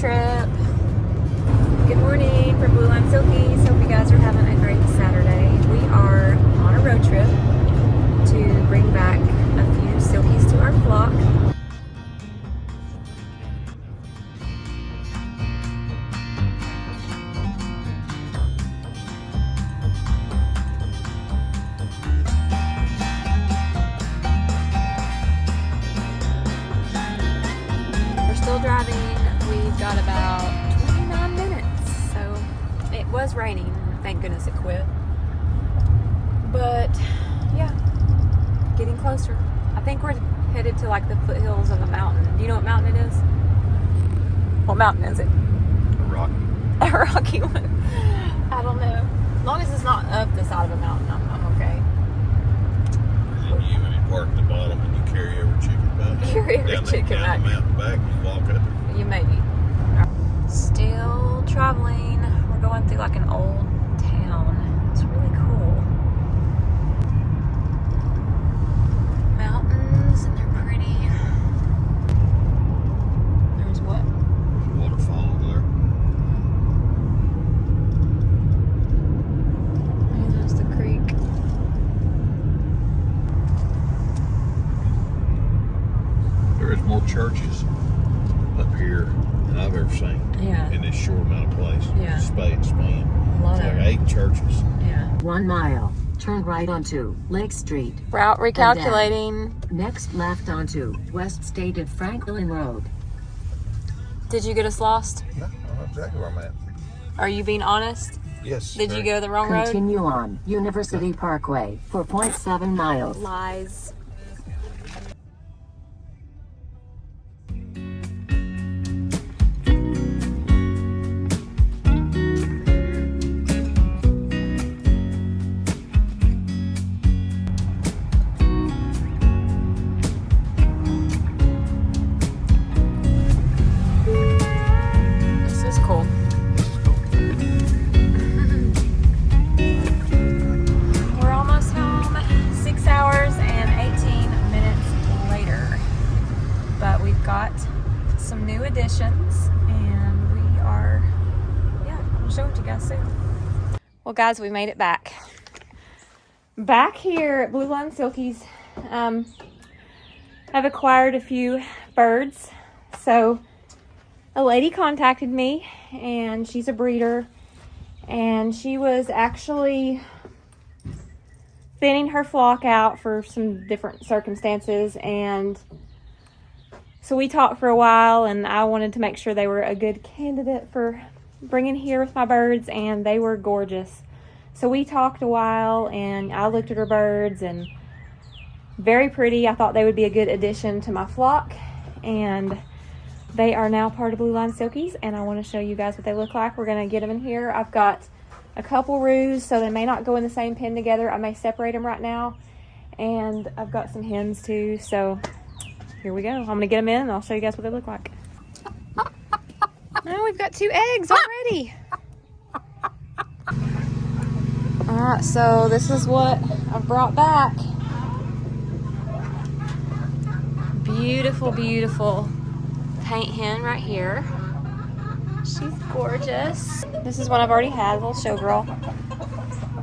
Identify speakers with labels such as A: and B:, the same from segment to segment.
A: trip. Good morning from Blue Line Silkies. Hope you guys are having a great Saturday. We are on a road trip to bring back a few silkies to our flock. Still driving. We've got about 29 minutes, so it was raining. Thank goodness it quit. But yeah, getting closer. I think we're headed to like the foothills of a mountain. Do you know what mountain it is? What mountain is it?
B: A rocky.
A: A rocky one. I don't know. As long as it's not up the side of a mountain, I'm okay.
B: And you when you park at the bottom and you carry every chicken back.
A: Carry every chicken back.
B: Down the mountain back and you walk up it.
A: You may be. Still traveling. We're going through like an old town. It's really cool. Mountains, and they're pretty. There's what?
B: There's a waterfall over there.
A: And there's the creek.
B: There is more churches up here than I've ever seen.
A: Yeah.
B: In this short amount of place.
A: Yeah.
B: Span.
A: A lot
B: It's
A: of
B: like 8 churches.
A: Yeah.
C: 1 mile. Turn right onto Lake Street.
A: Route recalculating.
C: Next left onto West State at Franklin Road.
A: Did you get us lost?
B: No, I know exactly where I'm at.
A: Are you being honest?
B: Yes.
A: Did you go the wrong road?
C: Continue on University Parkway, 4.7 miles.
A: Lies. This is cool. We're almost home, 6 hours and 18 minutes later. But we've got some new additions and we are, I'll show it to you guys soon. Well guys, we made it back. Back here at Blue Line Silkies, I've acquired a few birds. So a lady contacted me and she's a breeder and she was actually thinning her flock out for some different circumstances, and so we talked for a while and I wanted to make sure they were a good candidate for bringing here with my birds, and they were gorgeous. So we talked a while and I looked at her birds and very pretty. I thought they would be a good addition to my flock, and they are now part of Blue Line Silkies, and I want to show you guys what they look like. We're going to get them in here. I've got a couple roos, so they may not go in the same pen together. I may separate them right now, and I've got some hens too, so here we go. I'm going to get them in and I'll show you guys what they look like. Now we've got 2 eggs already. Alright, so this is what I've brought back. Beautiful, beautiful paint hen right here. She's gorgeous. This is one I've already had, a little showgirl.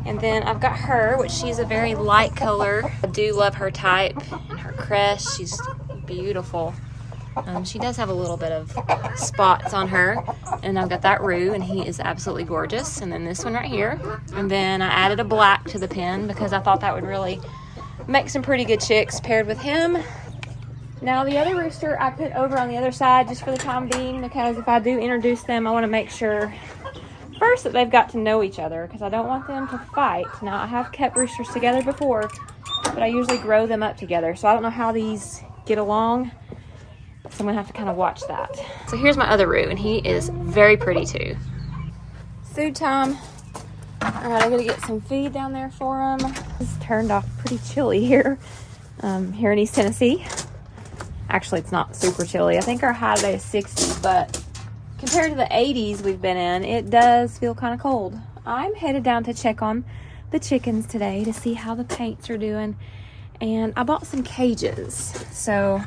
A: And then I've got her, which she's a very light color. I do love her type and her crest. She's beautiful. She does have a little bit of spots on her. And I've got that Roo, and he is absolutely gorgeous. And then this one right here. And then I added a black to the pen because I thought that would really make some pretty good chicks paired with him. Now the other rooster I put over on the other side just for the time being, because if I do introduce them, I want to make sure first that they've got to know each other, because I don't want them to fight. Now I have kept roosters together before, but I usually grow them up together, so I don't know how these get along, so I'm gonna have to kind of watch that. So here's my other Roo, and he is very pretty too. Food time. All right, I'm gonna get some feed down there for him. It's turned off pretty chilly here in East Tennessee. Actually, it's not super chilly. I think our high today is 60, but compared to the 80s we've been in, it does feel kind of cold. I'm headed down to check on the chickens today to see how the paints are doing. And I bought some cages. So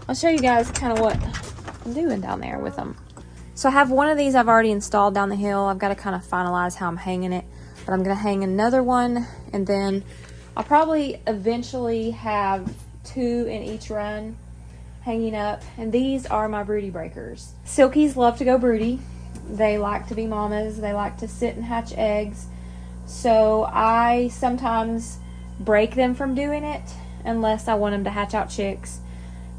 A: I'll show you guys kind of what I'm doing down there with them. So I have one of these I've already installed down the hill. I've got to kind of finalize how I'm hanging it, but I'm going to hang another one, and then I'll probably eventually have 2 in each run hanging up. And these are my Broody Breakers. Silkies love to go broody. They like to be mamas. They like to sit and hatch eggs. So I sometimes break them from doing it unless I want them to hatch out chicks.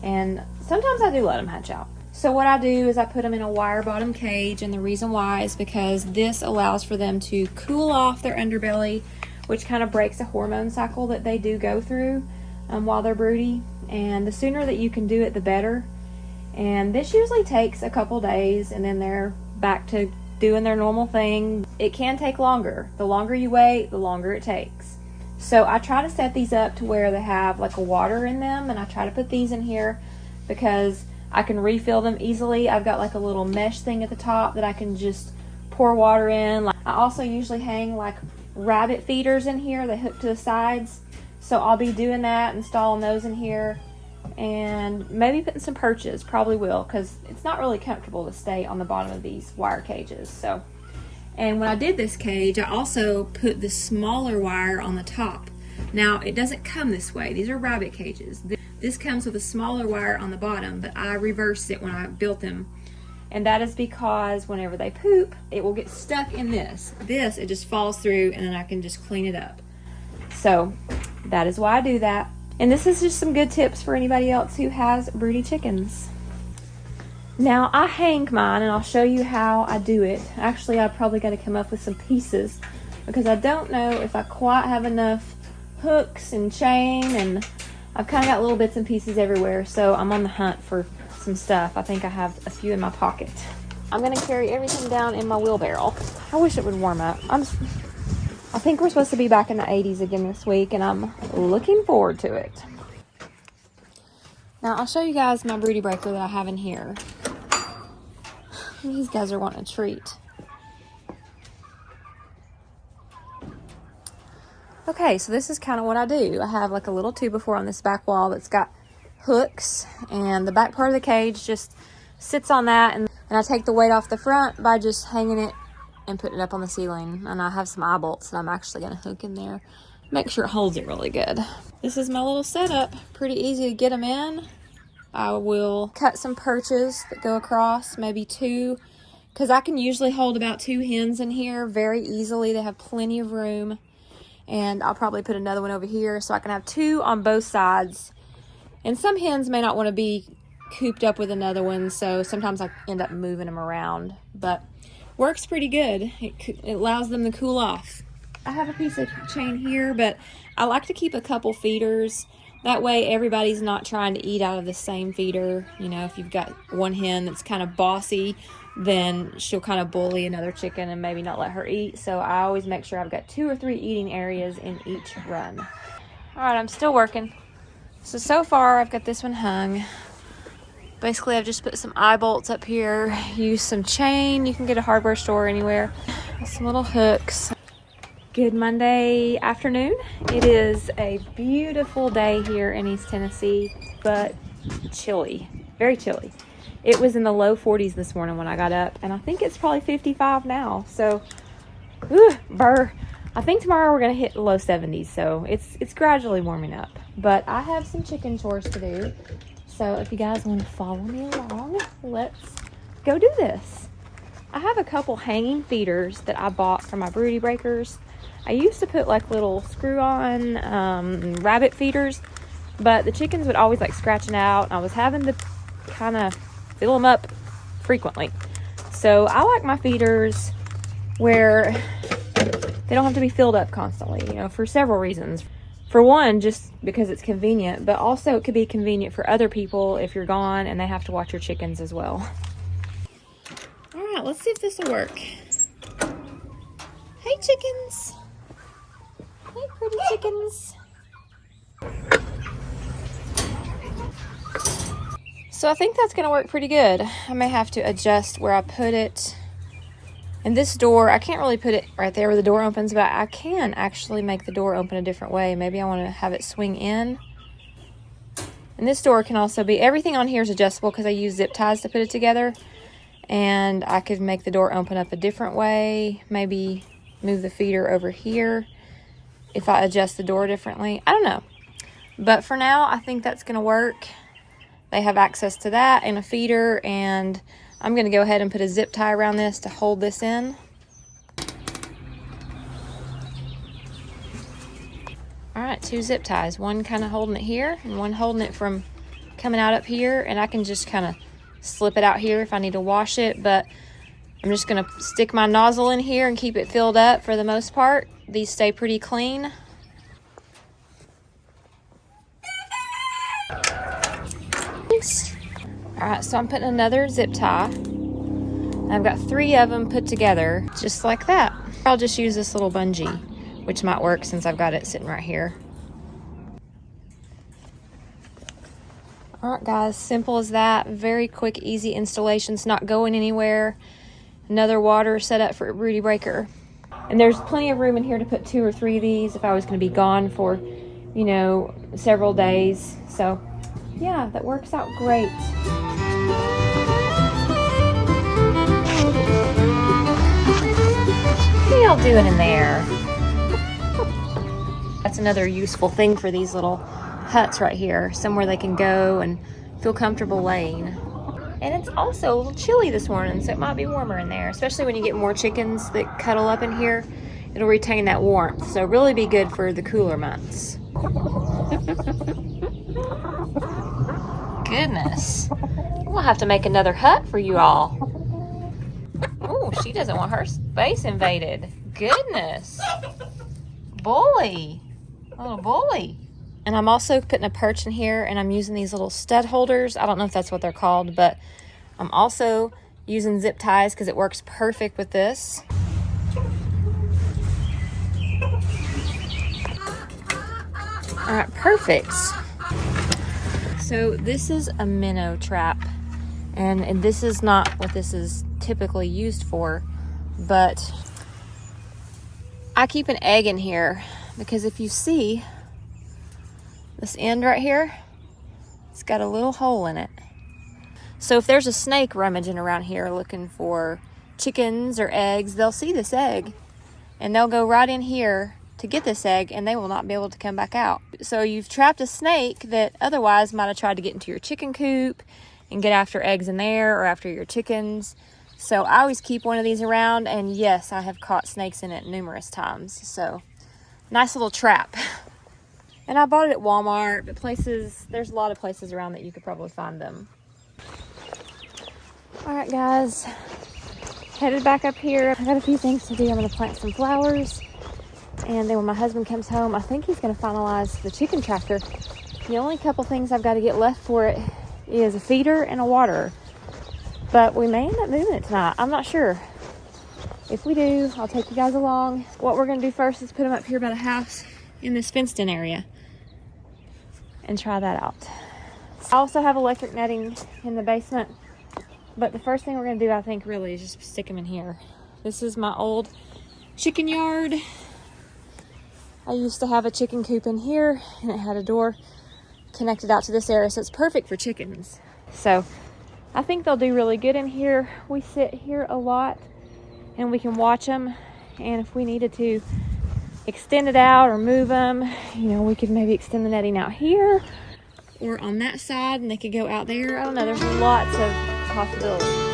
A: And sometimes I do let them hatch out. So what I do is I put them in a wire bottom cage, and the reason why is because this allows for them to cool off their underbelly, which kind of breaks a hormone cycle that they do go through while they're broody. And the sooner that you can do it, the better. And this usually takes a couple days, and then they're back to doing their normal thing. It can take longer. The longer you wait, the longer it takes. So I try to set these up to where they have like a water in them, and I try to put these in here because I can refill them easily. I've got like a little mesh thing at the top that I can just pour water in. I also usually hang like rabbit feeders in here. They hook to the sides. So I'll be doing that, installing those in here, and maybe putting some perches. Probably will, because it's not really comfortable to stay on the bottom of these wire cages. So, and when I did this cage, I also put the smaller wire on the top. Now, it doesn't come this way. These are rabbit cages. This comes with a smaller wire on the bottom, but I reversed it when I built them. And that is because whenever they poop, it will get stuck in this. This, it just falls through, and then I can just clean it up. So that is why I do that. And this is just some good tips for anybody else who has broody chickens. Now I hang mine, and I'll show you how I do it. Actually, I probably got to come up with some pieces because I don't know if I quite have enough hooks and chain, and I've kind of got little bits and pieces everywhere, so I'm on the hunt for some stuff. I think I have a few in my pocket. I'm going to carry everything down in my wheelbarrow. I wish it would warm up. I think we're supposed to be back in the 80s again this week, and I'm looking forward to it. Now, I'll show you guys my Broody Breaker that I have in here. These guys are wanting a treat. Okay, so this is kind of what I do. I have like a little 2x4 on this back wall that's got hooks, and the back part of the cage just sits on that, and I take the weight off the front by just hanging it and putting it up on the ceiling. And I have some eye bolts that I'm actually going to hook in there. Make sure it holds it really good. This is my little setup. Pretty easy to get them in. I will cut some perches that go across, maybe 2, because I can usually hold about 2 hens in here very easily. They have plenty of room. And I'll probably put another one over here so I can have 2 on both sides. And some hens may not want to be cooped up with another one, so sometimes I end up moving them around. But works pretty good. It allows them to cool off. I have a piece of chain here, but I like to keep a couple feeders. That way everybody's not trying to eat out of the same feeder. You know, if you've got one hen that's kind of bossy, then she'll kind of bully another chicken and maybe not let her eat. So I always make sure I've got 2 or 3 eating areas in each run. All right, I'm still working. So far I've got this one hung. Basically, I've just put some eye bolts up here, used some chain. You can get a hardware store anywhere. Some little hooks. Good Monday afternoon. It is a beautiful day here in East Tennessee, but chilly, very chilly. It was in the low 40s this morning when I got up, and I think it's probably 55 now. So, burr. I think tomorrow we're gonna hit the low 70s, so it's gradually warming up. But I have some chicken chores to do. So if you guys want to follow me along, let's go do this. I have a couple hanging feeders that I bought from my Broody Breakers. I used to put like little screw-on rabbit feeders, but the chickens would always like scratching out. I was having to kind of fill them up frequently. So I like my feeders where they don't have to be filled up constantly, you know, for several reasons. For one, just because it's convenient, but also it could be convenient for other people if you're gone and they have to watch your chickens as well. All right, let's see if this will work. Hey, chickens. Hey, pretty chickens. So I think that's going to work pretty good. I may have to adjust where I put it. And this door, I can't really put it right there where the door opens, but I can actually make the door open a different way. Maybe I want to have it swing in. And this door can also be, everything on here is adjustable because I use zip ties to put it together. And I could make the door open up a different way. Maybe move the feeder over here if I adjust the door differently. I don't know. But for now, I think that's going to work. They have access to that and a feeder, and I'm going to go ahead and put a zip tie around this to hold this in. All right, 2 zip ties. One kind of holding it here and one holding it from coming out up here, and I can just kind of slip it out here if I need to wash it, but I'm just going to stick my nozzle in here and keep it filled up for the most part. These stay pretty clean. Alright, so I'm putting another zip tie. I've got 3 of them put together, just like that. I'll just use this little bungee, which might work since I've got it sitting right here. Alright guys, simple as that. Very quick, easy installation. It's not going anywhere. Another water set up for Broody Breaker. And there's plenty of room in here to put 2 or 3 of these if I was going to be gone for, you know, several days. So yeah, that works out great. What are y'all doing in there? That's another useful thing for these little huts right here. Somewhere they can go and feel comfortable laying. And it's also a little chilly this morning, so it might be warmer in there, especially when you get more chickens that cuddle up in here. It'll retain that warmth, so really be good for the cooler months. Goodness. We'll have to make another hut for you all. Oh, she doesn't want her space invaded. Goodness. Bully. A little bully. And I'm also putting a perch in here, and I'm using these little stud holders. I don't know if that's what they're called, but I'm also using zip ties because it works perfect with this. All right, perfect. So this is a minnow trap, and this is not what this is typically used for, but I keep an egg in here because if you see this end right here, it's got a little hole in it. So if there's a snake rummaging around here looking for chickens or eggs, they'll see this egg and they'll go right in here to get this egg, and they will not be able to come back out. So you've trapped a snake that otherwise might have tried to get into your chicken coop and get after eggs in there or after your chickens. So I always keep one of these around, and yes, I have caught snakes in it numerous times. So nice little trap. And I bought it at Walmart, but there's a lot of places around that you could probably find them. All right, guys, headed back up here. I got a few things to do. I'm gonna plant some flowers. And then when my husband comes home, I think he's going to finalize the chicken tractor. The only couple things I've got to get left for it is a feeder and a waterer. But we may end up moving it tonight. I'm not sure. If we do, I'll take you guys along. What we're going to do first is put them up here by the house in this fenced-in area and try that out. I also have electric netting in the basement. But the first thing we're going to do, I think, really is just stick them in here. This is my old chicken yard. I used to have a chicken coop in here, and it had a door connected out to this area, so it's perfect for chickens. So I think they'll do really good in here. We sit here a lot, and we can watch them, and if we needed to extend it out or move them, you know, we could maybe extend the netting out here or on that side, and they could go out there. I don't know, there's lots of possibilities.